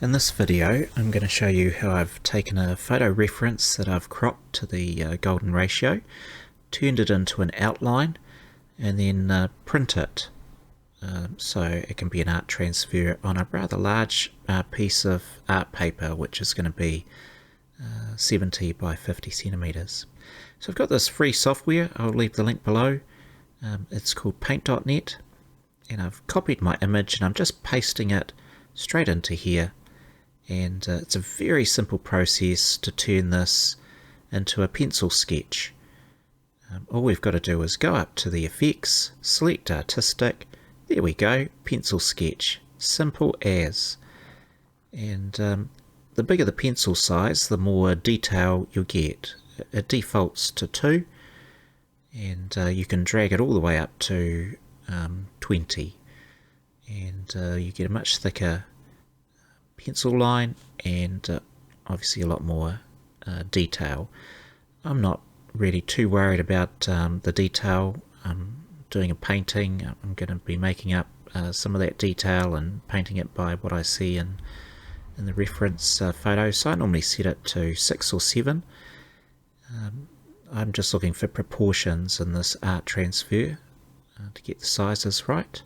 In this video I'm going to show you how I've taken a photo reference that I've cropped to the golden ratio, turned it into an outline and then print it so it can be an art transfer on a rather large piece of art paper, which is going to be 70 by 50 centimeters. So I've got this free software, I'll leave the link below. It's called Paintnet, and I've copied my image and I'm just pasting it straight into here. And it's a very simple process to turn this into a pencil sketch. All we've got to do is go up to the effects, select artistic, there we go, pencil sketch, simple as. And the bigger the pencil size, the more detail you'll get. It defaults to 2, and you can drag it all the way up to 20, and you get a much thicker pencil line and obviously a lot more detail. I'm not really too worried about the detail. I'm doing a painting, I'm going to be making up some of that detail and painting it by what I see in the reference photo, so I normally set it to 6 or 7. I'm just looking for proportions in this art transfer to get the sizes right.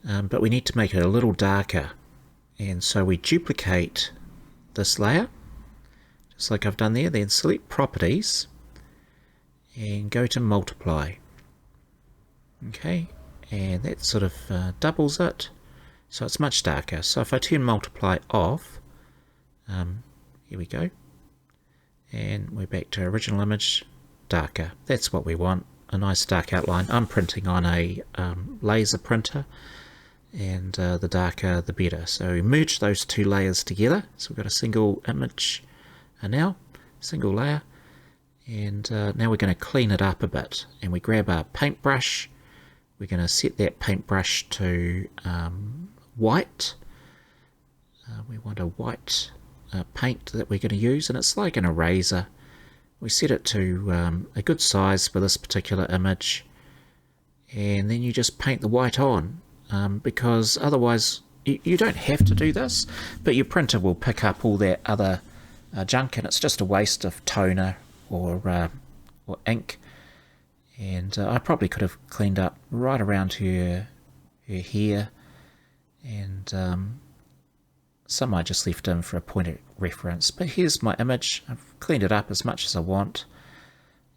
But we need to make it a little darker, and so we duplicate this layer just like I've done there, then select properties and go to multiply. Okay, and that sort of doubles it, so it's much darker. So if I turn multiply off, here we go, and we're back to original image, darker. That's what we want, a nice dark outline. I'm printing on a laser printer, and the darker the better. So we merge those two layers together, so we've got a single image now, single layer, and now we're going to clean it up a bit, and we grab our paintbrush. We're going to set that paintbrush to white. We want a white paint that we're going to use, and it's like an eraser. We set it to a good size for this particular image, and then you just paint the white on, because otherwise you don't have to do this, but your printer will pick up all that other junk, and it's just a waste of toner or ink. And I probably could have cleaned up right around her hair, and some I just left in for a point of reference. But here's my image. I've cleaned it up as much as I want,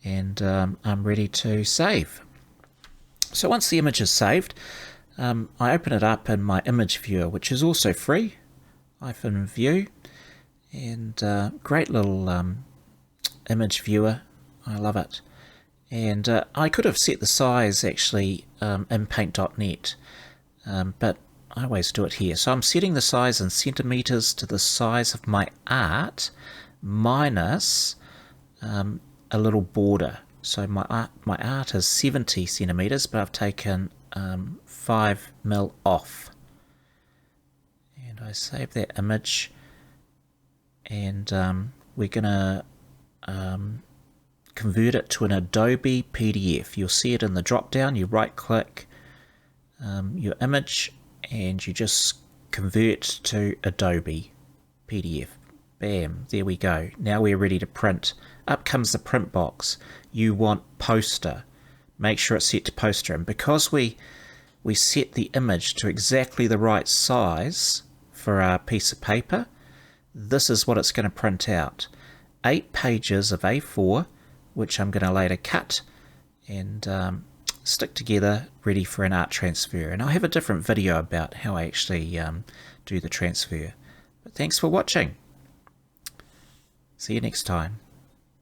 and I'm ready to save. So once the image is saved, I open it up in my image viewer, which is also free, -view, and great little image viewer. I love it. And I could have set the size actually in Paint.net, but I always do it here. So I'm setting the size in centimeters to the size of my art minus a little border. So my art is 70 centimeters, but I've taken 5 mil off. And I save that image, and we're going to convert it to an Adobe PDF. You'll see it in the drop down. You right click your image and you just convert to Adobe PDF. Bam, there we go. Now we're ready to print. Up comes the print box. You want poster. Make sure it's set to poster, and because we set the image to exactly the right size for our piece of paper, this is what it's going to print out. 8 pages of A4, which I'm going to later cut and stick together, ready for an art transfer. And I'll have a different video about how I actually do the transfer. But thanks for watching. See you next time.